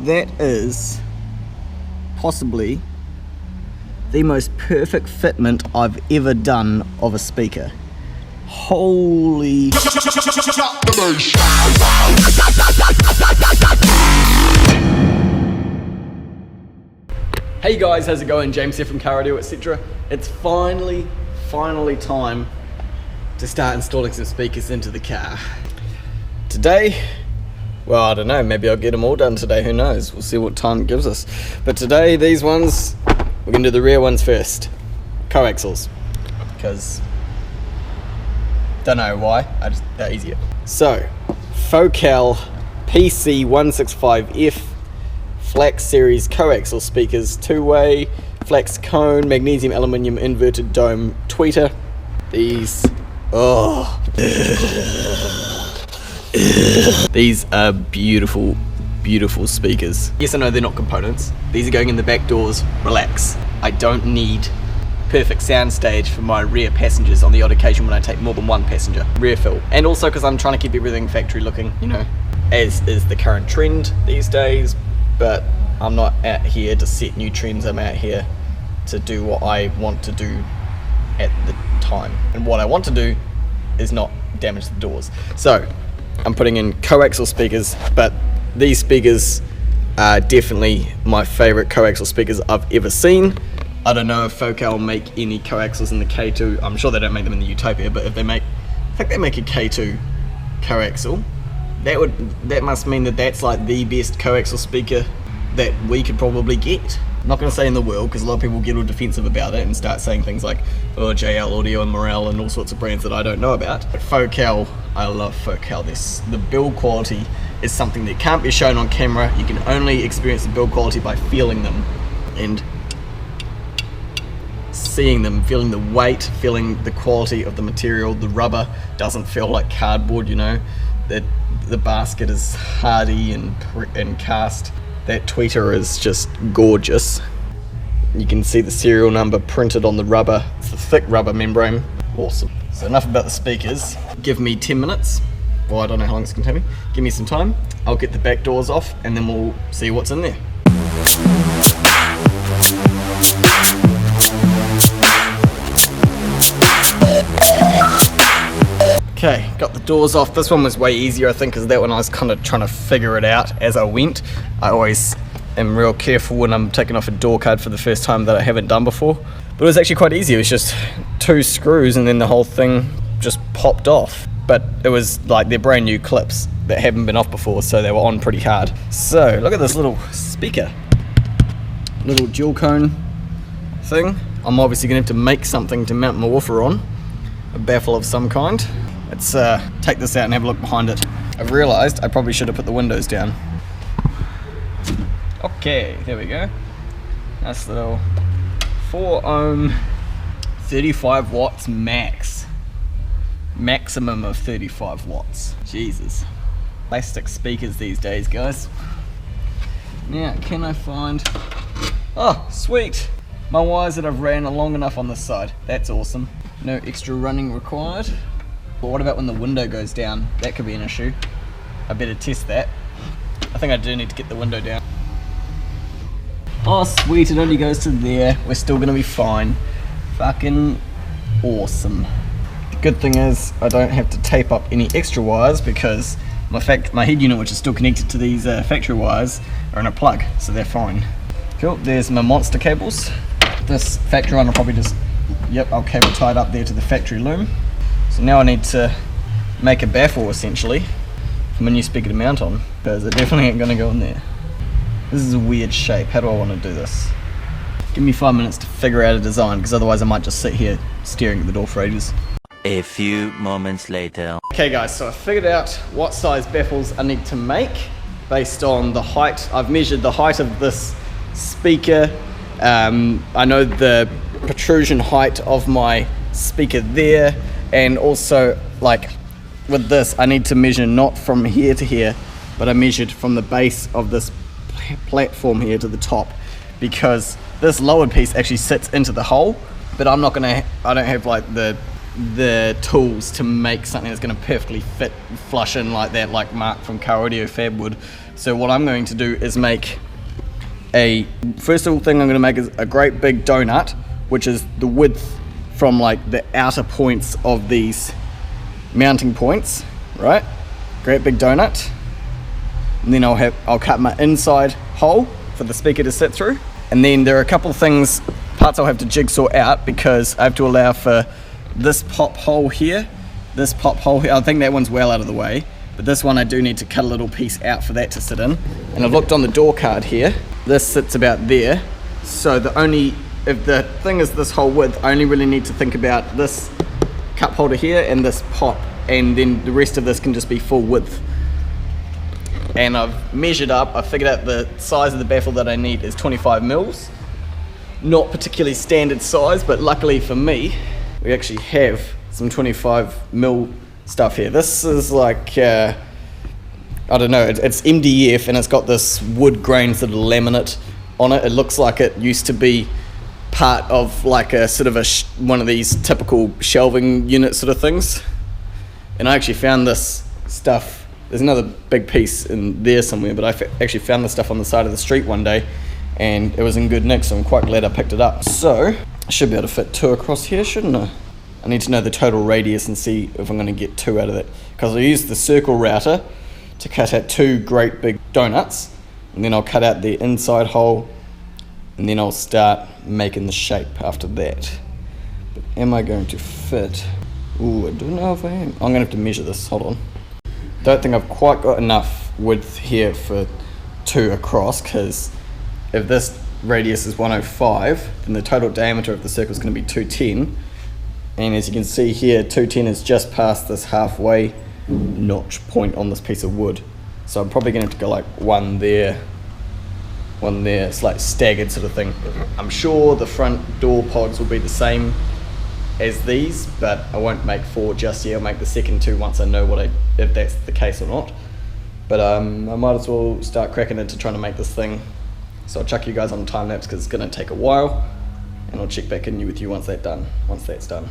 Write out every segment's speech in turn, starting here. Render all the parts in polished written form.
That is possibly the most perfect fitment I've ever done of a speaker. Holy... Hey guys, how's it going? James here from Audio.etc. It's finally time to start installing some speakers into the car. Today, well, I don't know, maybe I'll get them all done today, who knows? We'll see what time it gives us. But today, these ones, we're gonna do the rear ones first. Coaxials, because, don't know why, they're easier. So, Focal PC-165f Flex series coaxial speakers, two-way, flex cone, magnesium aluminium inverted dome tweeter. These, these are beautiful, beautiful speakers. Yes, I know they're not components. These are going in the back doors, relax. I don't need perfect sound stage for my rear passengers on the odd occasion when I take more than one passenger. Rear fill. And also because I'm trying to keep everything factory looking, you know, as is the current trend these days. But I'm not out here to set new trends, I'm out here to do what I want to do at the time. And what I want to do is not damage the doors. So, I'm putting in coaxial speakers, but these speakers are definitely my favorite coaxial speakers I've ever seen. I don't know if Focal make any coaxials in the K2. I'm sure they don't make them in the Utopia, but if they make, I think they make a K2 coaxial. That must mean that that's like the best coaxial speaker that we could probably get. I'm not going to say in the world, because a lot of people get all defensive about it and start saying things like, oh, JL Audio and Morel and all sorts of brands that I don't know about. But Focal, I love Focal. The build quality is something that can't be shown on camera. You can only experience the build quality by feeling them and seeing them, feeling the weight, feeling the quality of the material. The rubber doesn't feel like cardboard, you know. The basket is hardy and cast. That tweeter is just gorgeous. You can see the serial number printed on the rubber. It's a thick rubber membrane. Awesome. So enough about the speakers. Give me 10 minutes. Well, I don't know how long it's going to take me. Give me some time. I'll get the back doors off and then we'll see what's in there. Okay, got the doors off. This one was way easier, I think, because that one I was kind of trying to figure it out as I went. I always am real careful when I'm taking off a door card for the first time that I haven't done before. But it was actually quite easy. It was just 2 screws and then the whole thing just popped off. But it was like they're brand new clips that haven't been off before, so they were on pretty hard. So, look at this little speaker. Little dual cone thing. I'm obviously going to have to make something to mount my woofer on. A baffle of some kind. Let's take this out and have a look behind it. I've realised I probably should have put the windows down. Okay, there we go. Nice little 4 ohm, 35 watts max. Maximum of 35 watts. Jesus. Plastic speakers these days, guys. Now, can I find... Oh, sweet! My wires that I've ran are long enough on this side. That's awesome. No extra running required. But what about when the window goes down? That could be an issue. I better test that. I think I do need to get the window down. Oh sweet, it only goes to there. We're still gonna be fine. Fucking awesome. The good thing is I don't have to tape up any extra wires because my head unit, which is still connected to these factory wires, are in a plug, so they're fine. Cool, there's my monster cables. This factory one will probably just, yep, I'll cable tied up there to the factory loom. So now I need to make a baffle essentially for my new speaker to mount on, because it definitely ain't gonna go in there. This is a weird shape. How do I want to do this? Give me 5 minutes to figure out a design, because otherwise I might just sit here staring at the door for ages. A few moments later. Okay guys, so I figured out what size baffles I need to make based on the height. I've measured the height of this speaker. I know the protrusion height of my speaker there. And also, like, with this, I need to measure not from here to here, but I measured from the base of this platform here to the top, because this lowered piece actually sits into the hole, but I don't have like the tools to make something that's gonna perfectly fit, flush in like that, like Mark from Car Audio Fab would. So what I'm going to do is make first of all thing I'm going to make is a great big donut, which is the width from like the outer points of these mounting points, right? Great big donut. And then I'll cut my inside hole for the speaker to sit through. And then there are a couple parts I'll have to jigsaw out, because I have to allow for this pop hole here, this pop hole here. I think that one's well out of the way, but this one I do need to cut a little piece out for that to sit in. And I've looked on the door card here, this sits about there. So if the thing is this whole width, I only really need to think about this cup holder here and this pop, and then the rest of this can just be full width. And I've measured up, I figured out the size of the baffle that I need is 25 mils. Not particularly standard size, but luckily for me, we actually have some 25 mil stuff here. This is like, I don't know, it's MDF, and it's got this wood grain sort of laminate on it. It looks like it used to be part of like a sort of one of these typical shelving unit sort of things. And I actually found this stuff. There's another big piece in there somewhere, but I actually found this stuff on the side of the street one day, and it was in good nick, so I'm quite glad I picked it up. So I should be able to fit 2 across here, shouldn't I? I need to know the total radius and see if I'm going to get 2 out of that, because I used the circle router to cut out 2 great big donuts, and then I'll cut out the inside hole, and then I'll start making the shape after that. But am I going to fit? Ooh, I don't know if I am. I'm going to have to measure this, hold on. Don't think I've quite got enough width here for 2 across, because if this radius is 105, then the total diameter of the circle is going to be 210. And as you can see here, 210 is just past this halfway notch point on this piece of wood. So I'm probably going to have to go like one there. It's like staggered sort of thing. I'm sure the front door pods will be the same as these, but I won't make 4 just yet. I'll make the second 2 once I know if that's the case or not. But I might as well start cracking into trying to make this thing. So I'll chuck you guys on a time lapse, because it's going to take a while, and I'll check back in with you once that's done.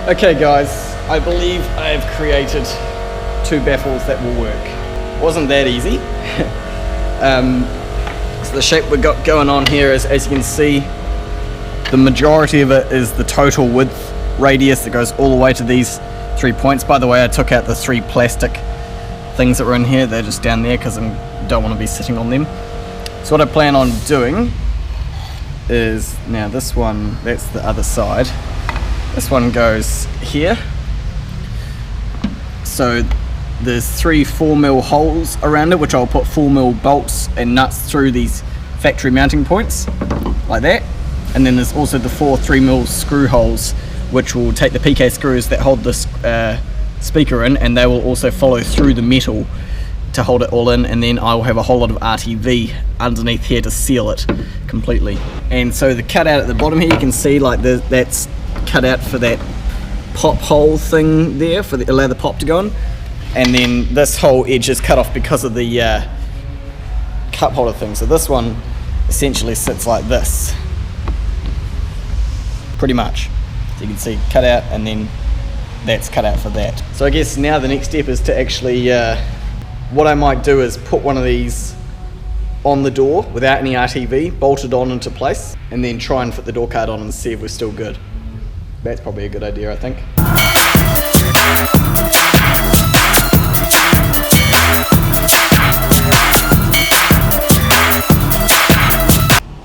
Okay guys, I believe I have created 2 baffles that will work. Wasn't that easy. So the shape we've got going on here is, as you can see, the majority of it is the total width radius that goes all the way to these 3 points. By the way, I took out the 3 plastic things that were in here. They're just down there because I don't want to be sitting on them. So what I plan on doing is, now this one, that's the other side. This one goes here. So there's 3 4mm holes around it, which I'll put 4mm bolts and nuts through these factory mounting points, like that. And then there's also the 4 3mm screw holes, which will take the PK screws that hold this speaker in, and they will also follow through the metal to hold it all in, and then I will have a whole lot of RTV underneath here to seal it completely. And so the cutout at the bottom here, you can see like that's cut out for that pop hole thing there, for allow the pop to go in, and then this whole edge is cut off because of the cup holder thing. So this one essentially sits like this, pretty much. So you can see cut out, and then that's cut out for that. So I guess now the next step is to actually, what I might do is put one of these on the door without any RTV, bolted on into place, and then try and fit the door card on and see if we're still good. That's probably a good idea, I think.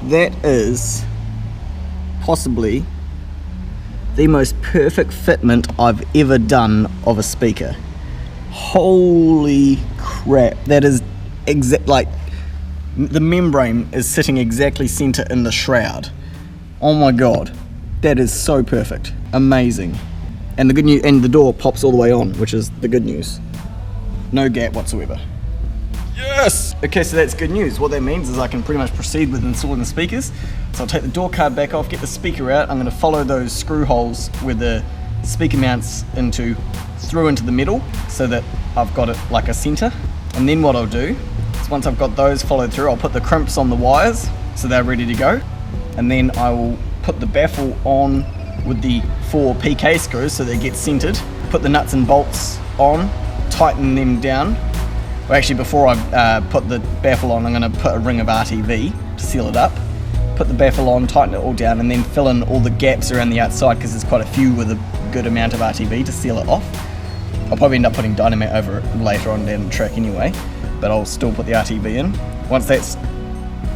That is possibly the most perfect fitment I've ever done of a speaker. Holy crap, that is like the membrane is sitting exactly center in the shroud. Oh my god. That is so perfect. Amazing. And the good news, and the door pops all the way on, which is the good news. No gap whatsoever. Yes! Okay, so that's good news. What that means is I can pretty much proceed with installing the speakers. So I'll take the door card back off, get the speaker out. I'm going to follow those screw holes where the speaker mounts through into the middle so that I've got it like a center. And then what I'll do is once I've got those followed through, I'll put the crimps on the wires so they're ready to go. And then I will put the baffle on with the 4 PK screws so they get centered. Put the nuts and bolts on, tighten them down. Well, actually, before I put the baffle on, I'm going to put a ring of RTV to seal it up. Put the baffle on, tighten it all down, and then fill in all the gaps around the outside because there's quite a few with a good amount of RTV to seal it off. I'll probably end up putting dynamite over it later on down the track anyway, but I'll still put the RTV in. Once that's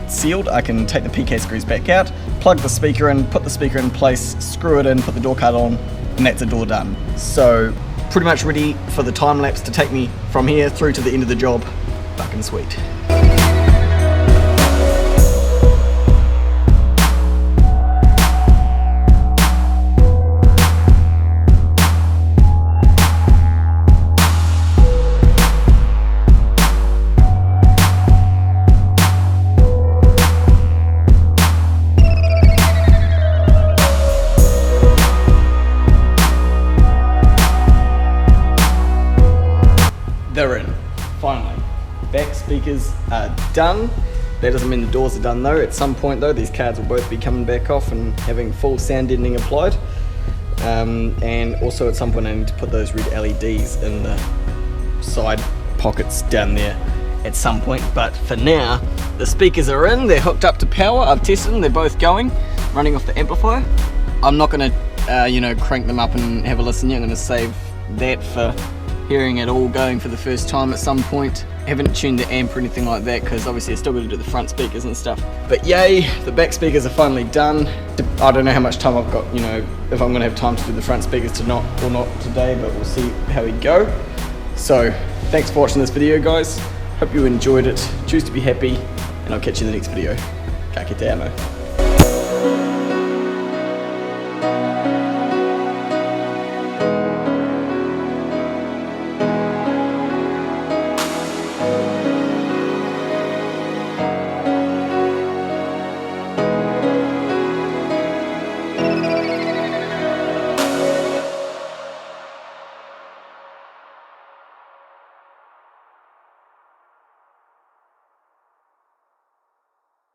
sealed, I can take the PK screws back out, plug the speaker in, put the speaker in place, screw it in, put the door card on, and that's a door done. So pretty much ready for the time lapse to take me from here through to the end of the job. Fucking sweet. They're in, finally. Back speakers are done. That doesn't mean the doors are done though. At some point though, these cards will both be coming back off and having full sound deadening applied. And also at some point I need to put those red LEDs in the side pockets down there at some point. But for now, the speakers are in, they're hooked up to power. I've tested them, they're both going, running off the amplifier. I'm not gonna, crank them up and have a listen yet. I'm gonna save that for hearing it all going for the first time at some point. I haven't tuned the amp or anything like that because obviously I still got to do the front speakers and stuff. But yay, the back speakers are finally done. I don't know how much time I've got, if I'm going to have time to do the front speakers or not today, but we'll see how we go. So thanks for watching this video, guys. Hope you enjoyed it. Choose to be happy, and I'll catch you in the next video. Ka kite amo.